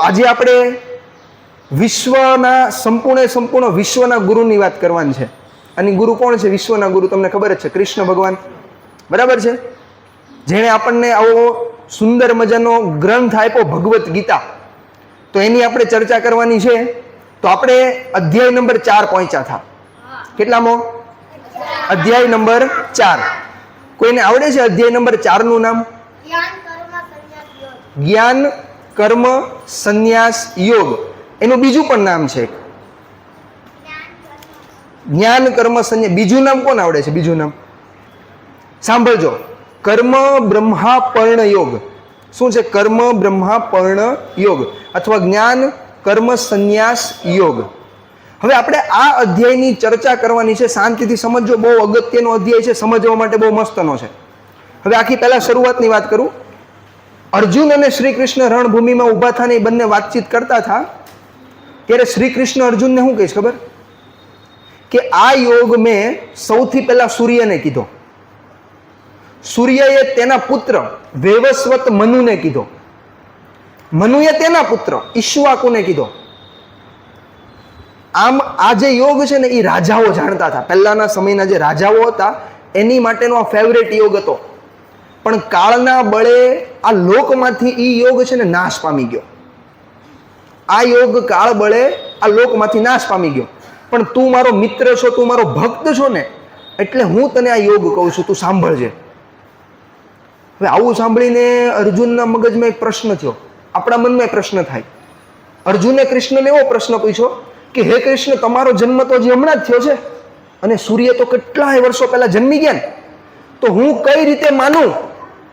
આજે આપણે વિશ્વના સંપૂર્ણ વિશ્વના ગુરુની વાત કરવાની છે. અને ગુરુ કોણ છે? વિશ્વના ગુરુ તમને ખબર જ છે, કૃષ્ણ ભગવાન. બરાબર છે? જેણે આપણને આવો સુંદર મજાનો ગ્રંથ આપ્યો ભગવદ્ ગીતા. તો એની આપણે ચર્ચા કરવાની છે. તો આપણે અધ્યાય નંબર 4 પહોંચ્યા હતા. કેટલામો? અધ્યાય નંબર 4. કોઈને આવડે છે અધ્યાય નંબર 4 નું નામ? જ્ઞાન કર્મ સંન્યાસ યોગ. એનું બીજું પણ નામ છે, જ્ઞાન કર્મ સંન્યાસ. બીજું નામ કોણ આવડે છે? બીજું નામ સાંભળજો. કર્મ બ્રહ્મા પર્ણ યોગ. શું છે? કર્મ બ્રહ્મા પર્ણ યોગ અથવા જ્ઞાન કર્મ સંન્યાસ યોગ. હવે આપણે આ અધ્યાયની ચર્ચા કરવાની છે. શાંતિથી સમજજો, બહુ અગત્યનો અધ્યાય છે, સમજવા માટે બહુ મસ્તનો છે. હવે આખી પહેલા શરૂઆતની વાત કરું. અર્જુન અને શ્રી કૃષ્ણ રણભૂમિમાં ઊભા થઈને એ બંને વાતચીત કરતા હતા. ત્યારે શ્રી કૃષ્ણ અર્જુનને શું કહીશ ખબર? કે આ યોગ મેં સૌથી પહેલા સૂર્યને કીધો. સૂર્યએ તેના પુત્ર વૈવસ્વત મનુને કીધો. મનુએ તેના પુત્ર ઈક્ષ્વાકુને કીધો. આમ આ જે યોગ છે ને એ રાજાઓ જાણતા હતા. પહેલાના સમયના જે રાજાઓ હતા એની માટેનો આ ફેવરેટ યોગ હતો. પણ કાળના બળે આ લોકમાંથી ઈ યોગ છે ને નાશ પામી ગયો. આ યોગ કાળ બળે આ લોકમાંથી નાશ પામી ગયો. પણ તું મારો મિત્ર છો, તું મારો ભક્ત છો ને, એટલે હું તને આ યોગ કહું છું, તું સાંભળજે. હવે આવું સાંભળીને અર્જુનના મગજમાં એક પ્રશ્ન થયો. આપણા મનમાં એક પ્રશ્ન થાય. અર્જુને કૃષ્ણને એવો પ્રશ્ન પૂછ્યો કે હે કૃષ્ણ, તમારો જન્મ તો હજી હમણાં જ થયો છે અને સૂર્ય તો કેટલાય વર્ષો પહેલા જન્મી ગયા ને, તો હું કઈ રીતે માનું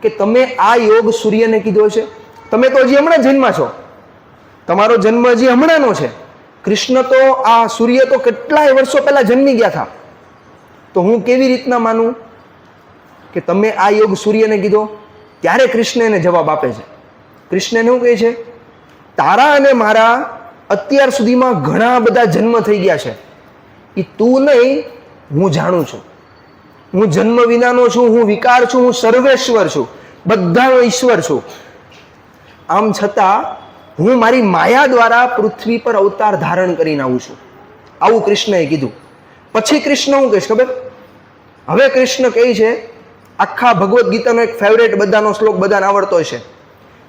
કે તમે આ યોગ સૂર્યને કીધો છે? તમે તો હજી હમણાં જન્મા છો, તમારો જન્મ હજી હમણાંનો છે. કૃષ્ણ તો આ સૂર્ય તો કેટલાય વર્ષો પહેલા જન્મી ગયા હતા, તો હું કેવી રીતના માનું કે તમે આ યોગ સૂર્યને કીધો? ત્યારે કૃષ્ણ એને જવાબ આપે છે. કૃષ્ણ એને શું કહે છે? તારા અને મારા અત્યાર સુધીમાં ઘણા બધા જન્મ થઈ ગયા છે. એ તું નહીં, હું જાણું છું. હું જન્મ વિનાનો છું, હું વિકાર છું, હું સર્વેશ્વર છું, બધાનો ઈશ્વર છું. આમ છતાં હું મારી માયા દ્વારા પૃથ્વી પર અવતાર ધારણ કરીને આવું છું. આવું કૃષ્ણએ કીધું. પછી કૃષ્ણ શું કહીશ ખબર? હવે કૃષ્ણ કહે છે, આખા ભગવદ્ ગીતાનો એક ફેવરેટ બધાનો શ્લોક બધાને આવડતો હશે.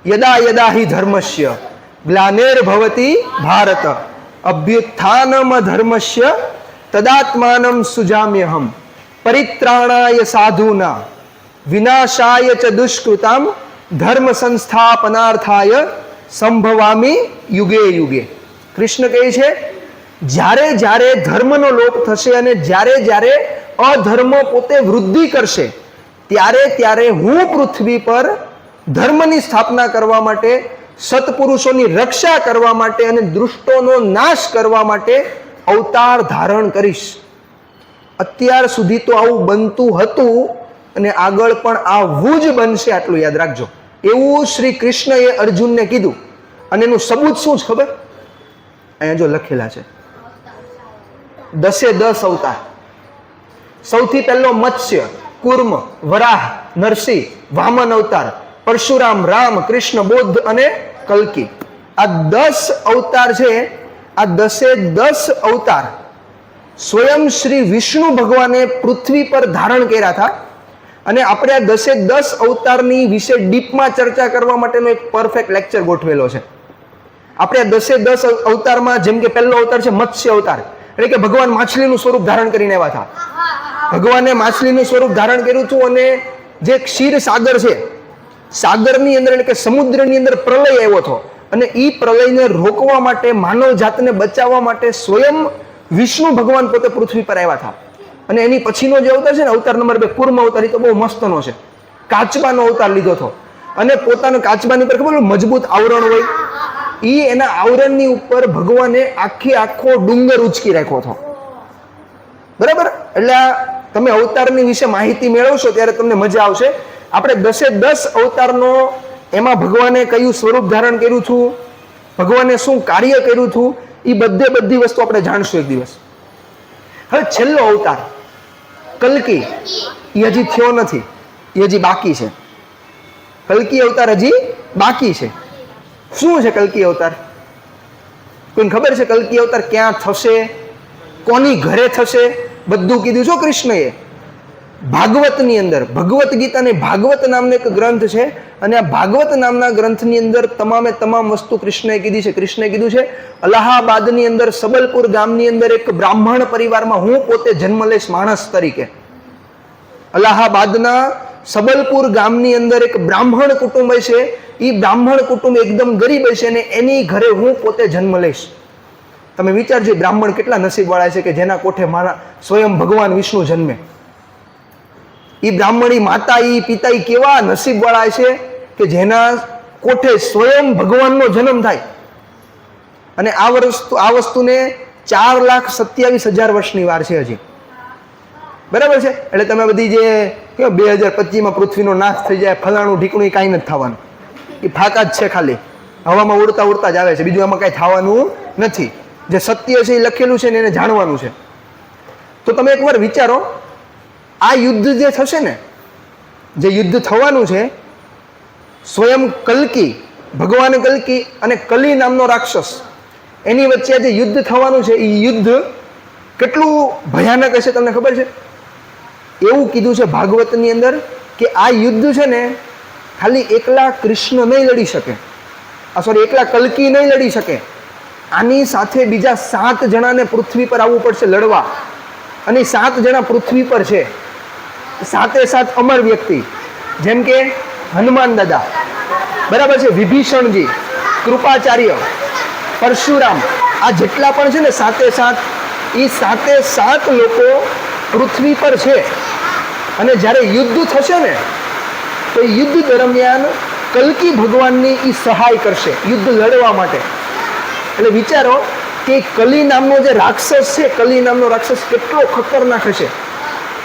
યદા યદા હિ ધર્મસ્ય ગ્લાનિર્ભવતિ ભારત અભ્યુત્થાનમ ધર્મસ્ય તદાત્માનમ સુજામ્યહમ પરિત્રાણાય સાધુના વિનાશાય ચ દુષ્કૃતામ ધર્મ સંસ્થાપનાર્થાય સંભવામી યુગે યુગે. કૃષ્ણ કહે છે, જ્યારે જ્યારે ધર્મનો લોપ થશે અને જ્યારે જ્યારે અધર્મ પોતે વૃદ્ધિ કરશે, ત્યારે ત્યારે હું પૃથ્વી પર ધર્મની સ્થાપના કરવા માટે, સત્પુરુષોની રક્ષા કરવા માટે અને દુષ્ટોનો નાશ કરવા માટે અવતાર ધારણ કરીશ. અત્યાર સુધી તો આવું બનતું હતું અને આગળ પણ આવું જ બનશે, આટલું યાદ રાખજો. એવું શ્રી કૃષ્ણએ અર્જુનને કીધું. અને એનું સબૂત શું છે ખબર? અહીંયા જો લખેલા છે 10 અવતાર. સૌથી પહેલો મત્સ્ય, કુર્મ, વરાહ, નરસિંહ, વામન અવતાર, પરશુરામ, રામ, કૃષ્ણ, બૌદ્ધ અને કલ્કી. આ 10 અવતાર છે. આ 10 અવતાર સ્વયં શ્રી વિષ્ણુ ભગવાને પૃથ્વી પર ધારણ કર્યા હતા. અને આપણે આ 10 અવતારની વિશે ડીપમાં ચર્ચા કરવા માટેનો એક પરફેક્ટ લેક્ચર ગોઠવેલો છે. આપણે આ 10 અવતારમાં, જેમ કે પહેલો અવતાર છે મત્સ્ય અવતાર, એટલે કે ભગવાન માછલીનું સ્વરૂપ ધારણ કરીને આવ્યા હતા. ભગવાને માછલીનું સ્વરૂપ ધારણ કર્યું હતું અને જે ક્ષીર સાગર છે, સાગરની અંદર એટલે કે સમુદ્રની અંદર પ્રલય આવ્યો હતો અને એ પ્રલયને રોકવા માટે, માનવ જાતને બચાવવા માટે સ્વયં વિષ્ણુ ભગવાન પોતે પૃથ્વી પર આવ્યા હતા. અને એની પછીનો જે અવતાર છે ને, અવતાર નંબર 2 કુર્મ અવતાર, એ તો બહુ મસ્તનો છે. કાચબાનો અવતાર લીધો હતો અને પોતાનો કાચબાની પર ખબર મજબૂત આવરણ હોય, એ એના આવરણની ઉપર ભગવાને આખો ડુંગર ઉચકી રાખ્યો હતો. બરાબર? એટલે તમે અવતારની વિશે માહિતી મેળવશો ત્યારે તમને મજા આવશે. આપણે 10 અવતારનો એમાં ભગવાને કયું સ્વરૂપ ધારણ કર્યું હતું, ભગવાને શું કાર્ય કર્યું હતું, એ બધી વસ્તુ આપણે જાણશું એક દિવસ. હવે છેલ્લો અવતાર કલ્કી, એ હજી થયો નથી, એ હજી બાકી છે. કલ્કી અવતાર હજી બાકી છે. શું છે કલ્કી અવતાર? કોઈને ખબર છે કલ્કી અવતાર ક્યાં થશે, કોની ઘરે થશે? બધું કીધું છો કૃષ્ણએ. ભાગવતની અંદર, ભગવત ગીતાને ભાગવત નામનો એક ગ્રંથ છે, અને આ ભાગવત નામના ગ્રંથની અંદર તમામે તમામ વસ્તુ કૃષ્ણએ કીધી છે. કૃષ્ણએ કીધું છે અલ્હાબાદની અંદર સબલપુર ગામની અંદર એક બ્રાહ્મણ પરિવારમાં હું પોતે જન્મ લઈશ માણસ તરીકે. અલ્હાબાદના સબલપુર ગામની અંદર એક બ્રાહ્મણ કુટુંબ છે, એ બ્રાહ્મણ કુટુંબ એકદમ ગરીબ છે, અને એની ઘરે હું પોતે જન્મ લઈશ. તમે વિચારજો બ્રાહ્મણ કેટલા નસીબવાળા છે કે જેના કોઠે મારા સ્વયં ભગવાન વિષ્ણુ જન્મે. એ બ્રાહ્મણી માતા, એ પિતા, એ કેવા નસીબવાળા છે કે જેના કોઠે સ્વયં ભગવાનનો જન્મ થાય. અને આ વસ્તુને 4,27,000 વર્ષની વાર છે હજી. બરાબર છે? એટલે તમે બધી જે 2025માં પૃથ્વીનો નાશ થઈ જાય, ફલાણું ઢીકણું, કાંઈ નથી થવાનું. એ ફાકા જ છે, ખાલી હવામાં ઉડતા ઉડતા જ આવે છે, બીજું એમાં કાંઈ થવાનું નથી. જે સત્ય છે એ લખેલું છે ને એને જાણવાનું છે. તો તમે એકવાર વિચારો, આ યુદ્ધ જે થશે ને, જે યુદ્ધ થવાનું છે, સ્વયં કલ્કી, ભગવાન કલ્કી અને કલી નામનો રાક્ષસ, એની વચ્ચે જે યુદ્ધ થવાનું છે, એ યુદ્ધ કેટલું ભયાનક હશે તમને ખબર છે? એવું કીધું છે ભાગવતની અંદર કે આ યુદ્ધ છે ને ખાલી એકલા કૃષ્ણ નહીં લડી શકે, એકલા કલ્કી નહીં લડી શકે, આની સાથે બીજા 7 જણાને પૃથ્વી પર આવવું પડશે લડવા. અને 7 જણા પૃથ્વી પર છે, 7 અમર વ્યક્તિ, જેમ કે હનુમાન દાદા, બરાબર છે, વિભીષણજી, કૃપાચાર્ય, પરશુરામ, આ જેટલા પણ છે ને 7 એ 7 લોકો પૃથ્વી પર છે. અને જ્યારે યુદ્ધ થશે ને, તો યુદ્ધ દરમિયાન કલ્કી ભગવાનની એ સહાય કરશે યુદ્ધ લડવા માટે. એટલે વિચારો કે કલી નામનો જે રાક્ષસ છે, કલી નામનો રાક્ષસ કેટલો ખતરનાક હશે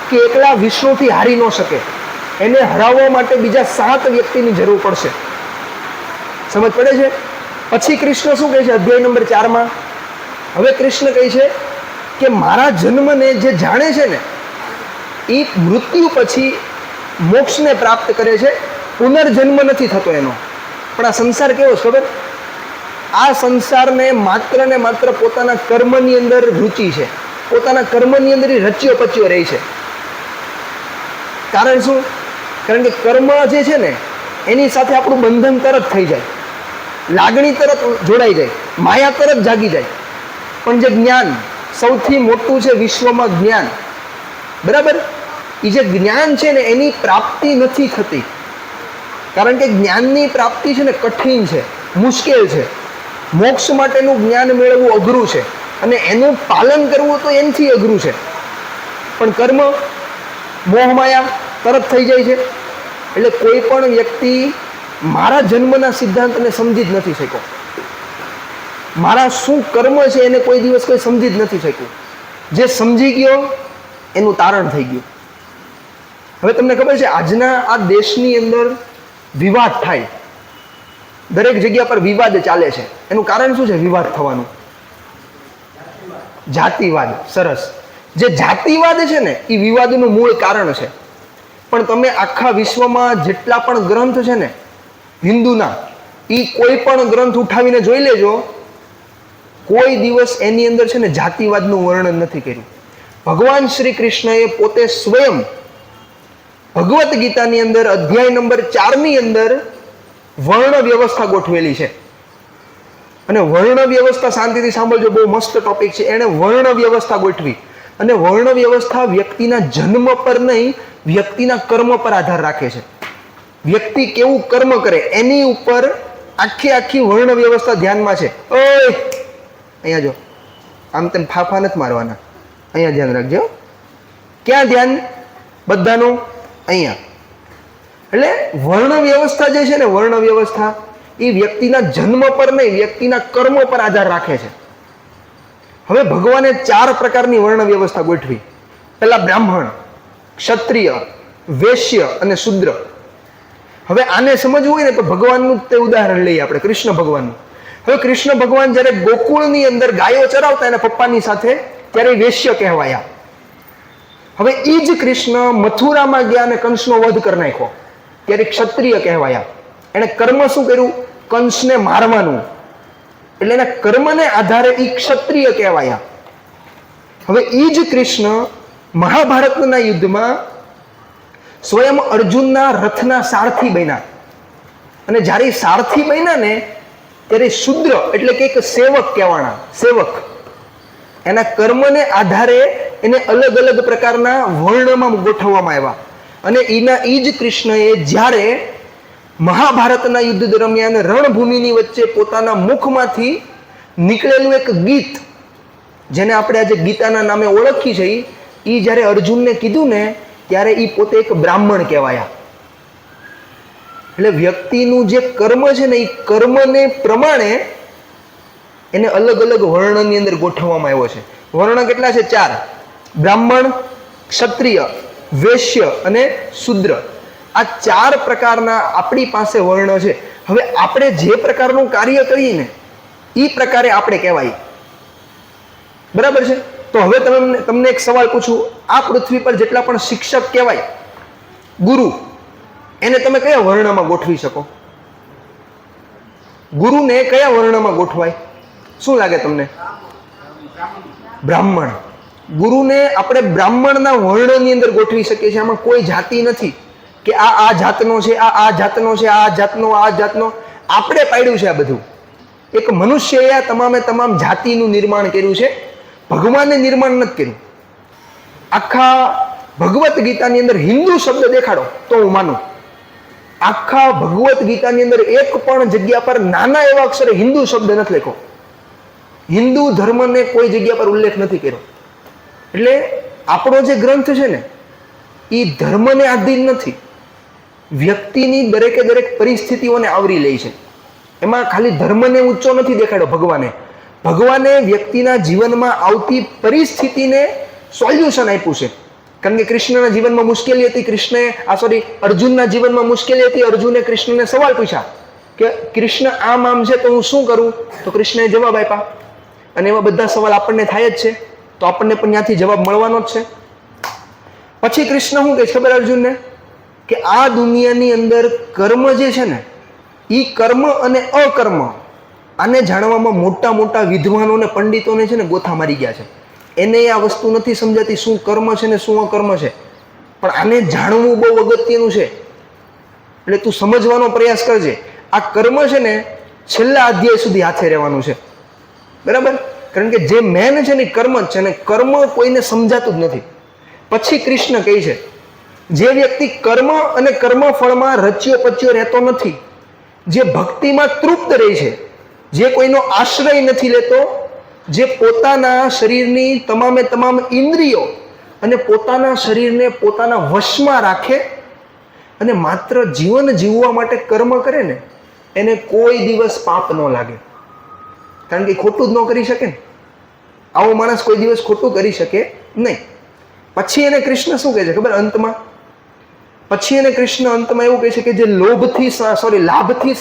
કે એકલા વિષ્ણુથી હારી ન શકે. એને હરાવવા માટે બીજા 7 વ્યક્તિની જરૂર પડશે. સમજ પડે છે? પછી કૃષ્ણ શું કહે છે અધ્યાય નંબર 4માં? હવે કૃષ્ણ કહે છે કે મારા જન્મને જે જાણે છે ને, એ મૃત્યુ પછી મોક્ષને પ્રાપ્ત કરે છે, પુનર્જન્મ નથી થતો એનો. પણ આ સંસાર કેવો છે ખબર? આ સંસારને માત્ર ને માત્ર પોતાના કર્મની અંદર રુચિ છે, પોતાના કર્મની અંદર રચ્યો પચ્યો રહે છે. કારણ શું? કારણ કે કર્મ જે છે ને એની સાથે આપણું બંધન તરત થઈ જાય, લાગણી તરત જોડાઈ જાય, માયા તરત જાગી જાય. પણ જે જ્ઞાન સૌથી મોટું છે વિશ્વમાં જ્ઞાન, બરાબર, એ જે જ્ઞાન છે ને એની પ્રાપ્તિ નથી થતી. કારણ કે જ્ઞાનની પ્રાપ્તિ છે ને કઠિન છે, મુશ્કેલ છે. મોક્ષ માટેનું જ્ઞાન મેળવવું અઘરું છે, અને એનું પાલન કરવું તો એનાથી અઘરું છે. પણ કર્મ, મોહમાયા તરત થઈ જાય છે. એટલે કોઈ પણ વ્યક્તિ મારા જન્મના સિદ્ધાંતને સમજી જ નથી શક્યો, મારા શું કર્મ છે એને કોઈ દિવસ કોઈ સમજી જ નથી શક્યું. જે સમજી ગયો એનું તારણ થઈ ગયું. હવે તમને ખબર છે આજના આ દેશની અંદર વિવાદ થાય, દરેક જગ્યા પર વિવાદ ચાલે છે. એનું કારણ શું છે વિવાદ થવાનું? જાતિવાદ. સરસ. જે જાતિવાદ છે ને એ વિવાદનું મૂળ કારણ છે. પણ તમે આખા વિશ્વમાં જેટલા પણ ગ્રંથ છે ને હિન્દુના, એ કોઈ પણ ગ્રંથ ઉઠાવીને જોઈ લેજો, કોઈ દિવસ એની અંદર છે ને જાતિવાદનું વર્ણન નથી કર્યું. ભગવાન શ્રી કૃષ્ણએ પોતે સ્વયં ભગવત ગીતાની અંદર અધ્યાય નંબર 4ની અંદર વર્ણ વ્યવસ્થા ગોઠવેલી છે. અને વર્ણ વ્યવસ્થા, શાંતિથી સાંભળજો, બહુ મસ્ત ટોપિક છે. એણે વર્ણ વ્યવસ્થા ગોઠવી. અને વર્ણ વ્યવસ્થા વ્યક્તિના જન્મ પર નહીં, વ્યક્તિના કર્મ પર આધાર રાખે છે. વ્યક્તિ કેવું કર્મ કરે એની ઉપર આખી વર્ણ વ્યવસ્થા ધ્યાનમાં છે. ઓય અહીંયા જો, આમ તેમ ફાફા નથી મારવાના, અહીંયા ધ્યાન રાખજો. ક્યાં ધ્યાન બધાનું? અહીંયા. એટલે વર્ણ વ્યવસ્થા જે છે ને, વર્ણ વ્યવસ્થા એ વ્યક્તિના જન્મ પર નહીં, વ્યક્તિના કર્મ પર આધાર રાખે છે. હવે ભગવાને 4 પ્રકારની વર્ણ વ્યવસ્થા ગોઠવી. પહેલા બ્રાહ્મણ, ક્ષત્રિય, વૈશ્ય અને શુદ્ર. હવે આને સમજવું હોય ને તો ભગવાનનું તે ઉદાહરણ લઈએ આપણે, કૃષ્ણ ભગવાનનું. હવે કૃષ્ણ ભગવાન જ્યારે ગોકુળની અંદર ગાયો ચરાવતા એના પપ્પાની સાથે, ત્યારે વૈશ્ય કહેવાયા. હવે એ જ કૃષ્ણ મથુરામાં ગયા અને કંસનો વધ કરી નાખ્યો, ત્યારે ક્ષત્રિય કહેવાયા. એણે કર્મ શું કર્યું? કંસને મારવાનું. એટલે એના કર્મને આધારે એ ક્ષત્રિય કહેવાયા. હવે એ જ કૃષ્ણ મહાભારતના યુદ્ધમાં સ્વયં અર્જુનના રથના સારથી બન્યા. અને જ્યારે સારથી બન્યા ને ત્યારે શુદ્ર એટલે કે એક સેવક કહેવાના. સેવક એના કર્મને આધારે એને અલગ અલગ પ્રકારના વર્ણમાં ગોઠવવામાં આવ્યા. અને એ જ કૃષ્ણએ જ્યારે મહાભારતના યુદ્ધ દરમિયાન રણભૂમિની વચ્ચે પોતાના મુખમાંથી નીકળેલું એક ગીત, જેને આપણે આજે ગીતાના નામે ઓળખી છે, એ જ્યારે અર્જુનને કીધું ને ત્યારે એ પોતે એક બ્રાહ્મણ કહેવાયા. એટલે વ્યક્તિનું જે કર્મ છે ને એ કર્મને પ્રમાણે એને અલગ અલગ વર્ણની અંદર ગોઠવવામાં આવ્યો છે. વર્ણ કેટલા છે? 4. બ્રાહ્મણ, ક્ષત્રિય, વૈશ્ય અને શૂદ્ર. આ 4 પ્રકારના આપણી પાસે વર્ણ છે. હવે આપણે જે પ્રકારનું કાર્ય કરીએ ને એ પ્રકારે આપણે કહેવાય. બરાબર છે? તો હવે તમને એક સવાલ પૂછું. આ પૃથ્વી પર જેટલા પણ શિક્ષક કહેવાય, ગુરુ, એને તમે કયા વર્ણમાં ગોઠવી શકો? ગુરુને કયા વર્ણમાં ગોઠવાય? શું લાગે તમને? બ્રાહ્મણ. ગુરુને આપણે બ્રાહ્મણના વર્ણની અંદર ગોઠવી શકીએ છીએ. આમાં કોઈ જાતિ નથી કે આ જાતનો છે, આ જાતનો છે, આ જાતનો. આપણે પાડ્યું છે આ બધું. એક મનુષ્યએ આ તમામ જાતિનું નિર્માણ કર્યું છે. ભગવાને નિર્માણ નથી કર્યું. આખા ભગવદ્ ગીતાની અંદર હિન્દુ શબ્દ દેખાડો તો હું માનું. આખા ભગવદ્ ગીતાની અંદર એક પણ જગ્યા પર નાના એવા અક્ષરે હિન્દુ શબ્દ નથી લખ્યો. હિન્દુ ધર્મને કોઈ જગ્યા પર ઉલ્લેખ નથી કર્યો. એટલે આપણો જે ગ્રંથ છે ને એ ધર્મને આધીન નથી, વ્યક્તિની દરેકે દરેક પરિસ્થિતિઓને આવરી લે છે. એમાં ખાલી ધર્મને ઊંચો નથી દેખાડ્યો ભગવાને. ભગવાને વ્યક્તિના જીવનમાં આવતી પરિસ્થિતિને સોલ્યુશન આપ્યું છે. કારણ કે કૃષ્ણના જીવનમાં મુશ્કેલી હતી, અર્જુનના જીવનમાં મુશ્કેલી હતી. અર્જુને કૃષ્ણને સવાલ પૂછ્યા કે કૃષ્ણ આમ છે તો હું શું કરું? તો કૃષ્ણએ જવાબ આપ્યા. અને એવા બધા સવાલ આપણને થાય જ છે, તો આપણને પણ ત્યાંથી જવાબ મળવાનો જ છે. પછી કૃષ્ણ શું કહે છે ખબર અર્જુનને? કે આ દુનિયાની અંદર કર્મ જે છે ને એ કર્મ અને અકર્મ, આને જાણવામાં મોટા મોટા વિદ્વાનોને, પંડિતોને છે ને ગોથા મારી ગયા છે. એને આ વસ્તુ નથી સમજાતી શું કર્મ છે ને શું અકર્મ છે. પણ આને જાણવું બહુ અગત્યનું છે. એટલે તું સમજવાનો પ્રયાસ કરજે. આ કર્મ છે ને છેલ્લા અધ્યાય સુધી હાથે રહેવાનું છે. બરાબર? કારણ કે જે મેન છે ને કર્મ જ છે, ને કર્મ કોઈને સમજાતું જ નથી. પછી કૃષ્ણ કહે છે જે વ્યક્તિ કર્મ અને કર્મફળમાં રચ્યો પચ્યો રહેતો નથી, જે ભક્તિમાં તૃપ્ત રહે છે, જે કોઈનો આશ્રય નથી લેતો, જે પોતાના શરીરની તમામ ઇન્દ્રિયો અને પોતાના શરીરને પોતાના વશમાં રાખે અને માત્ર જીવન જીવવા માટે કર્મ કરે ને, એને કોઈ દિવસ પાપ ન લાગે. કારણ કે ખોટું જ ન કરી શકે ને. આવો માણસ કોઈ દિવસ ખોટું કરી શકે નહીં. પછી એને કૃષ્ણ શું કહે છે ખબર? અંતમાં એવું કહે છે કે જે લાભથી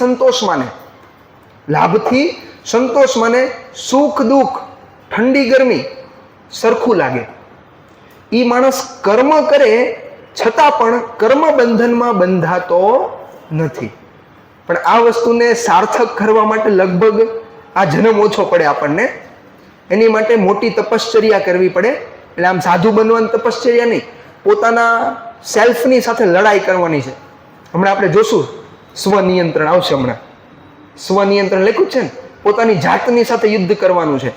સંતોષ માને, સુખ દુઃખ, ઠંડી ગરમી સરખું લાગે, એ માણસ કર્મ કરે છતાં પણ કર્મ બંધનમાં બંધાતો નથી. પણ આ વસ્તુને સાર્થક કરવા માટે લગભગ આ જન્મ ઓછો પડે આપણને. એની માટે મોટી તપશ્ચર્યા કરવી પડે. એટલે આમ સાધુ બનવાની તપશ્ચર્યા નહીં, પોતાના સેલ્ફની સાથે લડાઈ કરવાની છે. હમણાં આપણે જોશું સ્વનિયંત્રણ આવશે. હમણાં સ્વનિયંત્રણ લખ્યું છે ને, પોતાની જાતની સાથે યુદ્ધ કરવાનું છે.